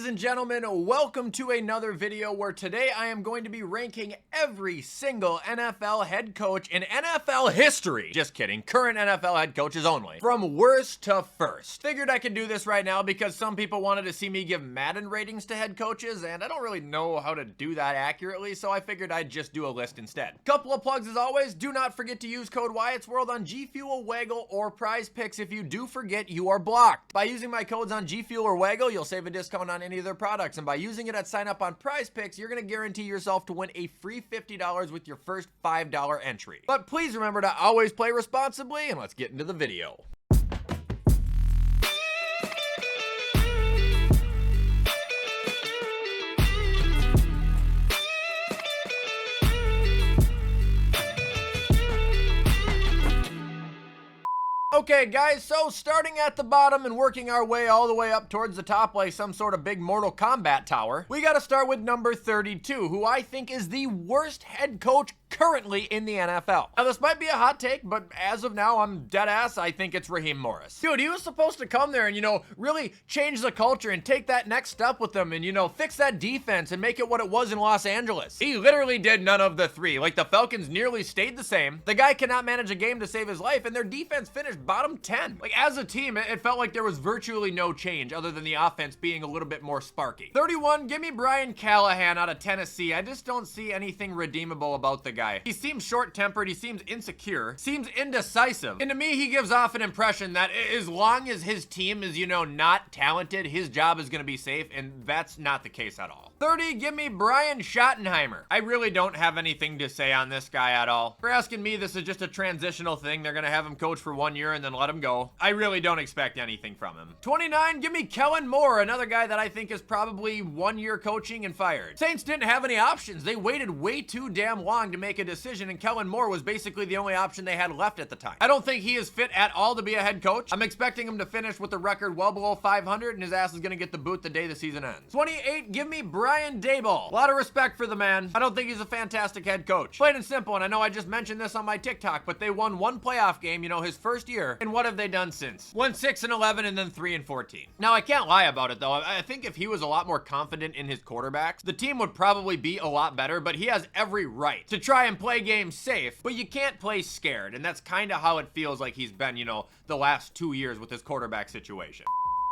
and gentlemen, welcome to another video where today I am going to be ranking every single NFL head coach in NFL history. Just kidding, current NFL head coaches only. From worst to first. Figured I could do this right now because some people wanted to see me give Madden ratings to head coaches, and I don't really know how to do that accurately, so I figured I'd just do a list instead. Couple of plugs as always. Do not forget to use code WyattzWorld on G Fuel, Waggle, or Prize Picks. If you do forget, you are blocked. By using my codes on G Fuel or Waggle, you'll save a discount on any of their products, and by using it at sign up on Prize Picks, you're going to guarantee yourself to win a free $50 with your first $5 entry. But please remember to always play responsibly, and let's get into the video. Okay guys, so starting at the bottom and working our way all the way up towards the top like some sort of big Mortal Kombat tower, we gotta start with number 32, who I think is the worst head coach currently in the NFL. Now this might be a hot take, but as of now, I'm dead ass, I think it's Raheem Morris. Dude, he was supposed to come there and, really change the culture and take that next step with them and, fix that defense and make it what it was in Los Angeles. He literally did none of the three. Like, the Falcons nearly stayed the same. The guy cannot manage a game to save his life, and their defense finished bottom 10. Like, as a team, it felt like there was virtually no change other than the offense being a little bit more sparky. 31, give me Brian Callahan out of Tennessee. I just don't see anything redeemable about the guy. He seems short-tempered, he seems insecure, seems indecisive, and to me, he gives off an impression that as long as his team is, not talented, his job is gonna be safe, and that's not the case at all. 30, give me Brian Schottenheimer. I really don't have anything to say on this guy at all. For asking me, this is just a transitional thing. They're gonna have him coach for 1 year and then let him go. I really don't expect anything from him. 29, give me Kellen Moore, another guy that I think is probably 1 year coaching and fired. Saints didn't have any options. They waited way too damn long to make a decision, and Kellen Moore was basically the only option they had left at the time. I don't think he is fit at all to be a head coach. I'm expecting him to finish with a record well below 500, and his ass is gonna get the boot the day the season ends. 28, give me Brian Daboll. A lot of respect for the man. I don't think he's a fantastic head coach. Plain and simple, and I know I just mentioned this on my TikTok, but they won one playoff game, his first year, and what have they done since? Won 6-11 and then 3-14. Now, I can't lie about it, though. I think if he was a lot more confident in his quarterbacks, the team would probably be a lot better, but he has every right to try and play games safe, but you can't play scared, and that's kind of how it feels like he's been, the last 2 years with his quarterback situation.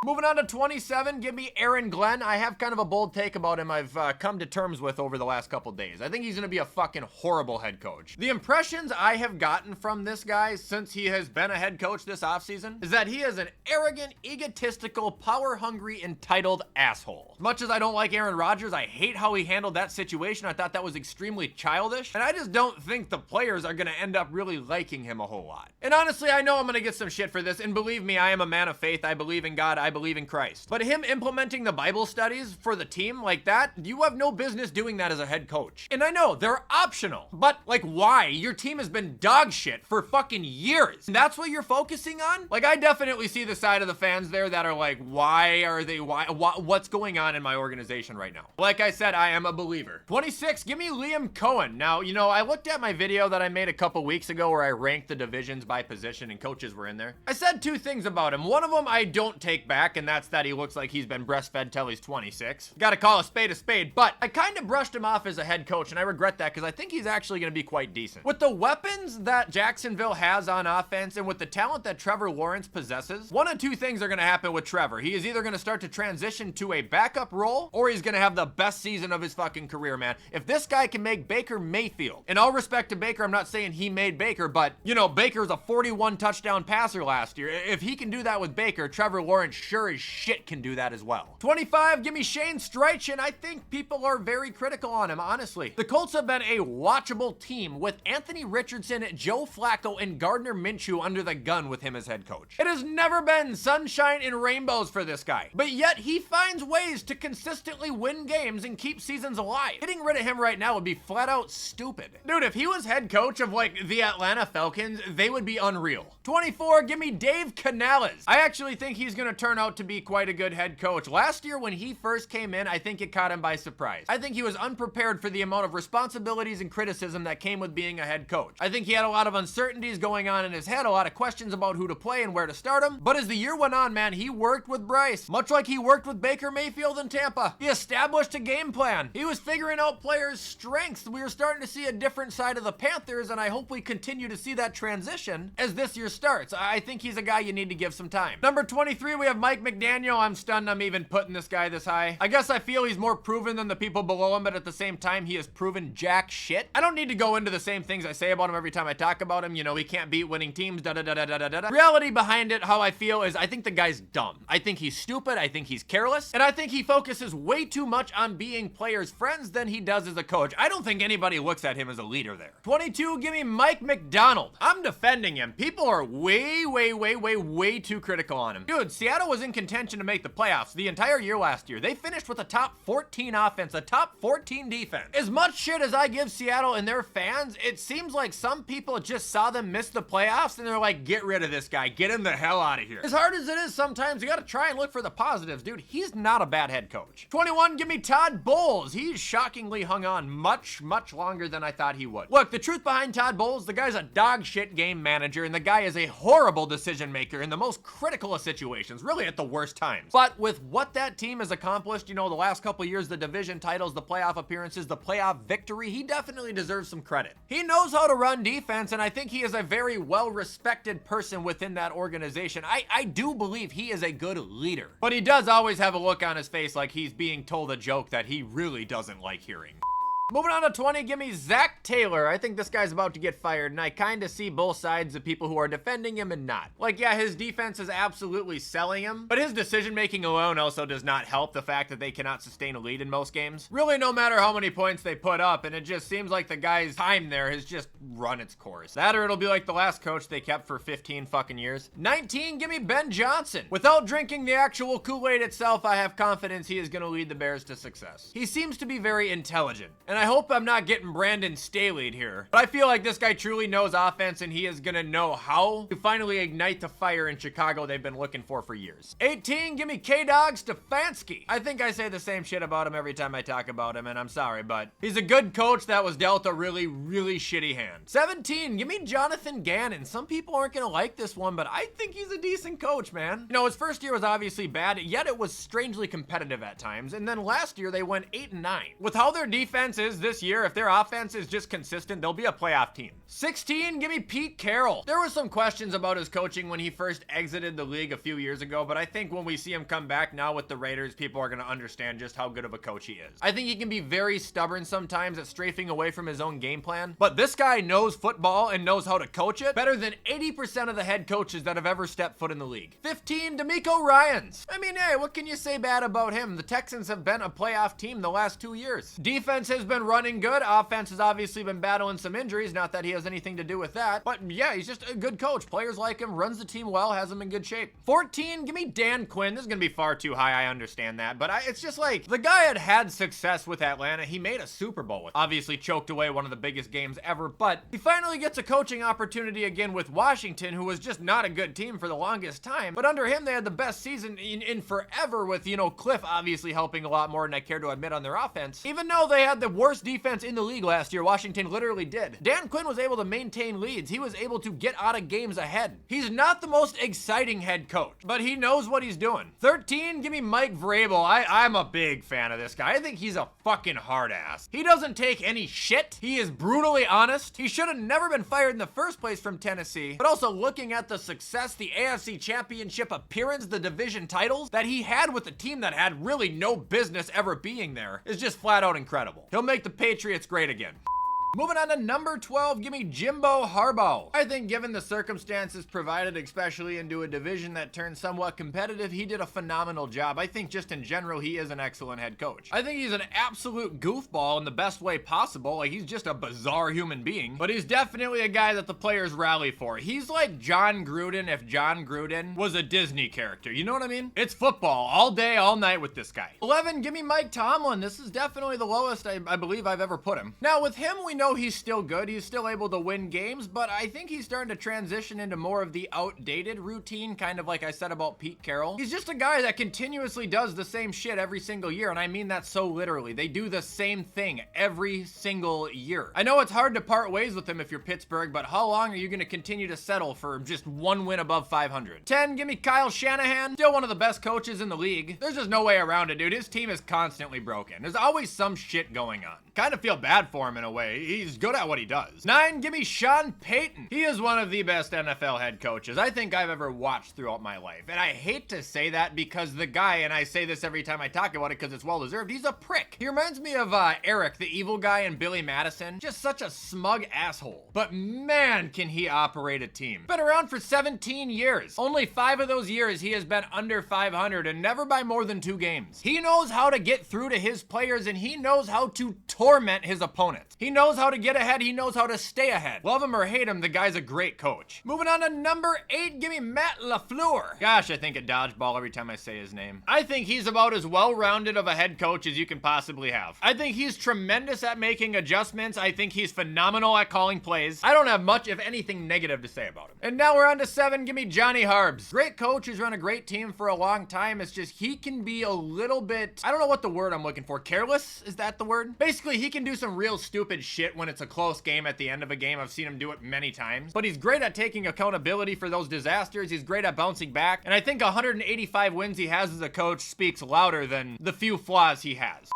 Moving on to 27, give me Aaron Glenn. I have kind of a bold take about him I've come to terms with over the last couple days. I think he's going to be a fucking horrible head coach. The impressions I have gotten from this guy since he has been a head coach this offseason is that he is an arrogant, egotistical, power-hungry, entitled asshole. As much as I don't like Aaron Rodgers, I hate how he handled that situation. I thought that was extremely childish, and I just don't think the players are going to end up really liking him a whole lot. And honestly, I know I'm going to get some shit for this, and believe me, I am a man of faith. I believe in God. I believe in Christ. But him implementing the Bible studies for the team like that, you have no business doing that as a head coach. And I know, they're optional, but like why? Your team has been dog shit for fucking years. And that's what you're focusing on? Like, I definitely see the side of the fans there that are like, what's going on in my organization right now? Like I said, I am a believer. 26, give me Liam Cohen. Now, I looked at my video that I made a couple weeks ago where I ranked the divisions by position and coaches were in there. I said two things about him. One of them I don't take back, and that's that he looks like he's been breastfed till he's 26. Gotta call a spade, but I kind of brushed him off as a head coach, and I regret that because I think he's actually gonna be quite decent. With the weapons that Jacksonville has on offense and with the talent that Trevor Lawrence possesses, one of two things are gonna happen with Trevor. He is either gonna start to transition to a backup role, or he's gonna have the best season of his fucking career, man. If this guy can make Baker Mayfield, in all respect to Baker, I'm not saying he made Baker, but, Baker's a 41 touchdown passer last year. If he can do that with Baker, Trevor Lawrence sure as shit can do that as well. 25, give me Shane Steichen. I think people are very critical on him, honestly. The Colts have been a watchable team with Anthony Richardson, Joe Flacco, and Gardner Minshew under the gun with him as head coach. It has never been sunshine and rainbows for this guy, but yet he finds ways to consistently win games and keep seasons alive. Getting rid of him right now would be flat out stupid. Dude, if he was head coach of the Atlanta Falcons, they would be unreal. 24, give me Dave Canales. I actually think he's gonna turn turn out to be quite a good head coach. Last year when he first came in, I think it caught him by surprise. I think he was unprepared for the amount of responsibilities and criticism that came with being a head coach. I think he had a lot of uncertainties going on in his head, a lot of questions about who to play and where to start him. But as the year went on, man, he worked with Bryce, much like he worked with Baker Mayfield in Tampa. He established a game plan. He was figuring out players' strengths. We were starting to see a different side of the Panthers, and I hope we continue to see that transition as this year starts. I think he's a guy you need to give some time. Number 23, we have Mike McDaniel. I'm stunned I'm even putting this guy this high. I guess I feel he's more proven than the people below him, but at the same time, he has proven jack shit. I don't need to go into the same things I say about him every time I talk about him. You know, he can't beat winning teams, da-da-da-da-da-da-da. Reality behind it, how I feel is I think the guy's dumb. I think he's stupid. I think he's careless. And I think he focuses way too much on being players' friends than he does as a coach. I don't think anybody looks at him as a leader there. 22, give me Mike McDonald. I'm defending him. People are way too critical on him. Dude, Seattle was in contention to make the playoffs the entire year last year. They finished with a top 14 offense, a top 14 defense. As much shit as I give Seattle and their fans, it seems like some people just saw them miss the playoffs and they're like, get rid of this guy. Get him the hell out of here. As hard as it is sometimes, you gotta try and look for the positives, dude. He's not a bad head coach. 21, give me Todd Bowles. He's shockingly hung on much longer than I thought he would. Look, the truth behind Todd Bowles, the guy's a dog shit game manager and the guy is a horrible decision maker in the most critical of situations, really at the worst times. But with what that team has accomplished, you know, the last couple of years, the division titles, the playoff appearances, the playoff victory, he definitely deserves some credit. He knows how to run defense, and I think he is a very well-respected person within that organization. I do believe he is a good leader, but he does always have a look on his face like he's being told a joke that he really doesn't like hearing. Moving on to 20, give me Zach Taylor. I think this guy's about to get fired, and I kind of see both sides of people who are defending him and not. Like, yeah, his defense is absolutely selling him, but his decision-making alone also does not help the fact that they cannot sustain a lead in most games. Really, no matter how many points they put up, and it just seems like the guy's time there has just run its course. That or it'll be like the last coach they kept for 15 fucking years. 19, give me Ben Johnson. Without drinking the actual Kool-Aid itself, I have confidence he is going to lead the Bears to success. He seems to be very intelligent, and I hope I'm not getting Brandon Staley'd here, but I feel like this guy truly knows offense and he is gonna know how to finally ignite the fire in Chicago they've been looking for years. 18, give me K-Dog Stefanski. I think I say the same shit about him every time I talk about him, and I'm sorry, but he's a good coach that was dealt a really shitty hand. 17, give me Jonathan Gannon. Some people aren't gonna like this one, but I think he's a decent coach, man. You know, his first year was obviously bad, yet it was strangely competitive at times, and then last year they went 8-9. With how their defense is this year, if their offense is just consistent, they'll be a playoff team. 16, give me Pete Carroll. There were some questions about his coaching when he first exited the league a few years ago, but I think when we see him come back now with the Raiders, people are going to understand just how good of a coach he is. I think he can be very stubborn sometimes at strafing away from his own game plan, but this guy knows football and knows how to coach it better than 80% of the head coaches that have ever stepped foot in the league. 15, DeMeco Ryans. I mean, hey, what can you say bad about him? The Texans have been a playoff team the last 2 years. Defense has been running good. Offense has obviously been battling some injuries, not that he has anything to do with that, but yeah, he's just a good coach. Players like him, runs the team well, has them in good shape. 14, give me Dan Quinn. This is gonna be far too high, I understand that, but it's just like, the guy had success with Atlanta. He made a Super Bowl with, obviously choked away one of the biggest games ever, but he finally gets a coaching opportunity again with Washington, who was just not a good team for the longest time, but under him, they had the best season in forever with, you know, Cliff obviously helping a lot more than I care to admit on their offense. Even though they had the worst defense in the league last year, Washington literally did. Dan Quinn was able to maintain leads. He was able to get out of games ahead. He's not the most exciting head coach, but he knows what he's doing. 13, give me Mike Vrabel. I'm a big fan of this guy. I think he's a fucking hard ass. He doesn't take any shit. He is brutally honest. He should have never been fired in the first place from Tennessee, but also looking at the success, the AFC Championship appearance, the division titles that he had with a team that had really no business ever being there is just flat out incredible. He'll make the Patriots great again. Moving on to number 12, give me Jimbo Harbaugh. I think given the circumstances provided, especially into a division that turned somewhat competitive, he did a phenomenal job. I think just in general, he is an excellent head coach. I think he's an absolute goofball in the best way possible. Like, he's just a bizarre human being, but he's definitely a guy that the players rally for. He's like John Gruden if John Gruden was a Disney character. You know what I mean? It's football all day, all night with this guy. 11, give me Mike Tomlin. This is definitely the lowest I believe I've ever put him. Now, with him, we know he's still good. He's still able to win games, but I think he's starting to transition into more of the outdated routine, kind of like I said about Pete Carroll. He's just a guy that continuously does the same shit every single year, and I mean that so literally. They do the same thing every single year. I know it's hard to part ways with him if you're Pittsburgh, but how long are you going to continue to settle for just one win above 500? 10, give me Kyle Shanahan. Still one of the best coaches in the league. There's just no way around it, dude. His team is constantly broken. There's always some shit going on. Kind of feel bad for him in a way. He's good at what he does. 9, give me Sean Payton. He is one of the best NFL head coaches I think I've ever watched throughout my life. And I hate to say that because the guy, and I say this every time I talk about it because it's well deserved, he's a prick. He reminds me of Eric, the evil guy in Billy Madison. Just such a smug asshole. But man, can he operate a team. Been around for 17 years. Only 5 of those years he has been under 500 and never by more than 2 games. He knows how to get through to his players and he knows how to torment his opponents. He knows how to get ahead. He knows how to stay ahead. Love him or hate him, the guy's a great coach. Moving on to number 8, give me Matt LaFleur. Gosh, I think a dodgeball every time I say his name. I think he's about as well-rounded of a head coach as you can possibly have. I think he's tremendous at making adjustments. I think he's phenomenal at calling plays. I don't have much, if anything, negative to say about him. And now we're on to 7, give me Johnny Harbs. Great coach who's run a great team for a long time. It's just he can be a little bit, I don't know what the word I'm looking for. Careless? Is that the word? Basically, he can do some real stupid shit when it's a close game at the end of a game. I've seen him do it many times. But he's great at taking accountability for those disasters. He's great at bouncing back. And I think 185 wins he has as a coach speaks louder than the few flaws he has.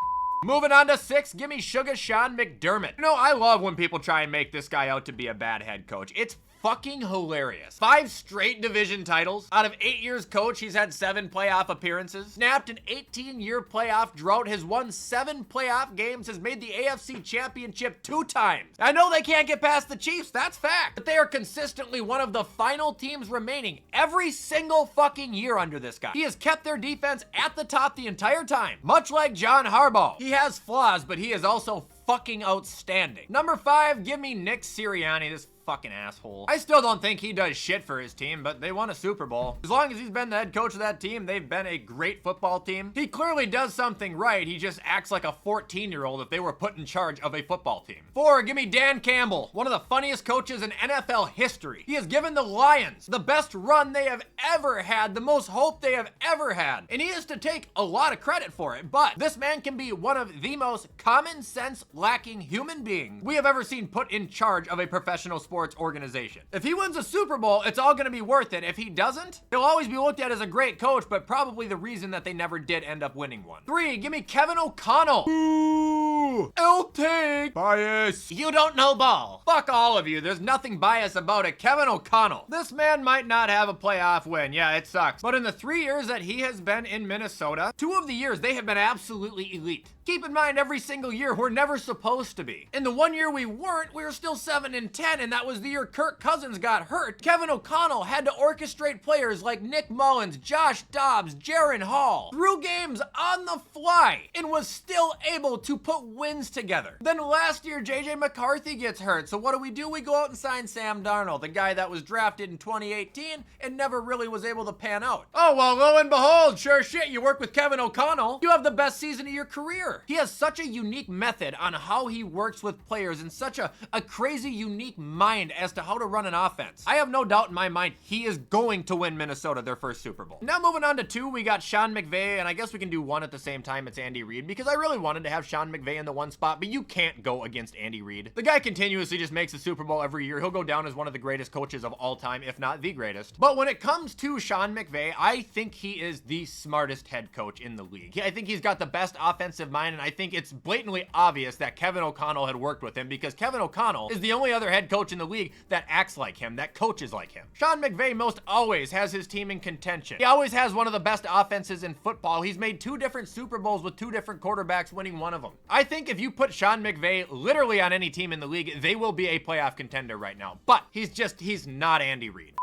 Moving on to 6, give me Sugar Sean McDermott. You know, I love when people try and make this guy out to be a bad head coach. It's fucking hilarious. 5 straight division titles. Out of 8 years coach, he's had 7 playoff appearances. Snapped an 18-year playoff drought. Has won 7 playoff games. Has made the AFC Championship 2 times. I know they can't get past the Chiefs. That's fact. But they are consistently one of the final teams remaining every single fucking year under this guy. He has kept their defense at the top the entire time. Much like John Harbaugh. He has flaws, but he is also fucking outstanding. Number 5, give me Nick Sirianni. This fucking asshole. I still don't think he does shit for his team, but they won a Super Bowl. As long as he's been the head coach of that team, they've been a great football team. He clearly does something right. He just acts like a 14-year-old if they were put in charge of a football team. 4, give me Dan Campbell, one of the funniest coaches in NFL history. He has given the Lions the best run they have ever had, the most hope they have ever had, and he is to take a lot of credit for it, but this man can be one of the most common sense lacking human beings we have ever seen put in charge of a professional sports organization. If he wins a Super Bowl, it's all going to be worth it. If he doesn't, he'll always be looked at as a great coach, but probably the reason that they never did end up winning one. 3, give me Kevin O'Connell. Ooh, I'll take bias. You don't know ball. Fuck all of you. There's nothing biased about it. Kevin O'Connell. This man might not have a playoff win. Yeah, it sucks. But in the 3 years that he has been in Minnesota, 2 of the years they have been absolutely elite. Keep in mind, every single year, we're never supposed to be. In the 1 year we weren't, we were still 7-10, and that was the year Kirk Cousins got hurt. Kevin O'Connell had to orchestrate players like Nick Mullins, Josh Dobbs, Jaron Hall through games on the fly and was still able to put wins together. Then last year, JJ McCarthy gets hurt. So what do? We go out and sign Sam Darnold, the guy that was drafted in 2018 and never really was able to pan out. Oh, well, lo and behold, sure shit, you work with Kevin O'Connell. You have the best season of your career. He has such a unique method on how he works with players and such a crazy unique mind as to how to run an offense. I have no doubt in my mind he is going to win Minnesota their first Super Bowl. Now moving on to 2, we got Sean McVay, and I guess we can do 1 at the same time. It's Andy Reid, because I really wanted to have Sean McVay in the 1 spot, but you can't go against Andy Reid. The guy continuously just makes the Super Bowl every year. He'll go down as one of the greatest coaches of all time, if not the greatest. But when it comes to Sean McVay, I think he is the smartest head coach in the league. I think he's got the best offensive mind, and I think it's blatantly obvious that Kevin O'Connell had worked with him, because Kevin O'Connell is the only other head coach in the league that acts like him, that coaches like him. Sean McVay most always has his team in contention. He always has one of the best offenses in football. He's made 2 different Super Bowls with 2 different quarterbacks, winning one of them. I think if you put Sean McVay literally on any team in the league, they will be a playoff contender right now. But he's not Andy Reid.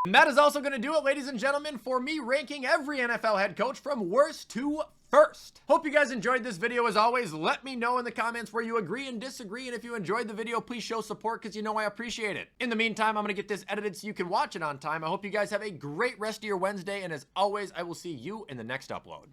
And that is also going to do it, ladies and gentlemen, for me ranking every NFL head coach from worst to first. Hope you guys enjoyed this video. As always, let me know in the comments where you agree and disagree, and if you enjoyed the video, please show support, because you know I appreciate it. In the meantime, I'm gonna get this edited so you can watch it on time. I hope you guys have a great rest of your Wednesday, and as always, I will see you in the next upload.